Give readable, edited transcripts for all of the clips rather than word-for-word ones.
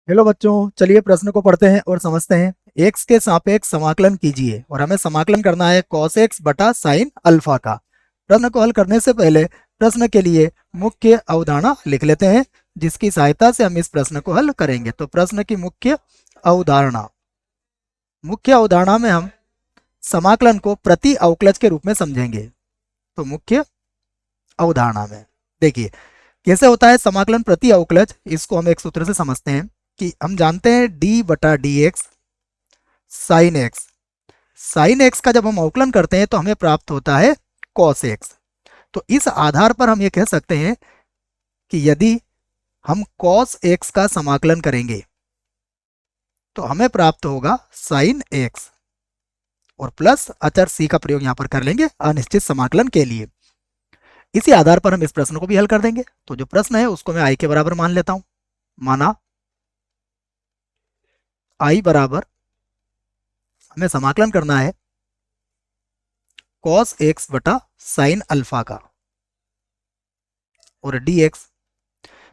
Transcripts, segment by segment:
Hello बच्चों, चलिए प्रश्न को पढ़ते हैं और समझते हैं। एक्स के सापेक्ष समाकलन कीजिए और हमें समाकलन करना है कॉस एक्स बटा साइन अल्फा का। प्रश्न को हल करने से पहले प्रश्न के लिए मुख्य अवधारणा लिख लेते हैं, जिसकी सहायता से हम इस प्रश्न को हल करेंगे। तो प्रश्न की मुख्य अवधारणा में हम समाकलन को प्रति अवकलज के रूप में समझेंगे। तो मुख्य अवधारणा में देखिए कैसे होता है समाकलन प्रति अवकलज। इसको हम एक सूत्र से समझते हैं कि हम जानते हैं डी बटा D x sine x. Sine x का जब हम अवकलन करते हैं तो हमें प्राप्त होता है कॉस एक्स। तो इस आधार पर हम ये कह सकते हैं कि यदि हम कॉस एक्स का समाकलन करेंगे तो हमें प्राप्त होगा साइन एक्स और प्लस अचर सी का प्रयोग यहां पर कर लेंगे अनिश्चित समाकलन के लिए। इसी आधार पर हम इस प्रश्न को भी हल कर देंगे। तो जो प्रश्न है उसको मैं आई के बराबर मान लेता हूं। माना आई बराबर हमें समाकलन करना है कॉस एक्स बटा साइन अल्फा का और डी एक्स।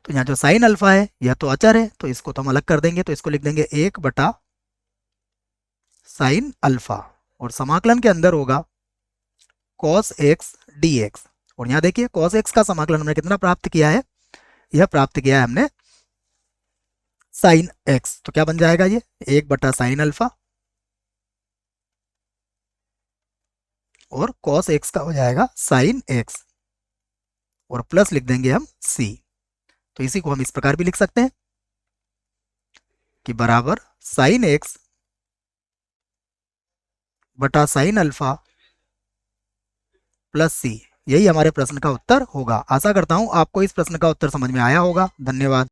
तो यहाँ जो साइन अल्फा है यह तो अचर है, तो इसको तो हम अलग कर देंगे। तो इसको लिख देंगे एक बटा साइन अल्फा और समाकलन के अंदर होगा कॉस एक्स डी एक्स। और यहाँ देखिए कॉस एक्स का समाकलन हमने कितना प्राप्त किया है, यह प्राप्त किया है हमने साइन एक्स। तो क्या बन जाएगा ये एक बटा साइन अल्फा और कॉस एक्स का हो जाएगा साइन एक्स और प्लस लिख देंगे हम सी। तो इसी को हम इस प्रकार भी लिख सकते हैं कि बराबर साइन एक्स बटा साइन अल्फा प्लस सी। यही हमारे प्रश्न का उत्तर होगा। आशा करता हूं आपको इस प्रश्न का उत्तर समझ में आया होगा। धन्यवाद।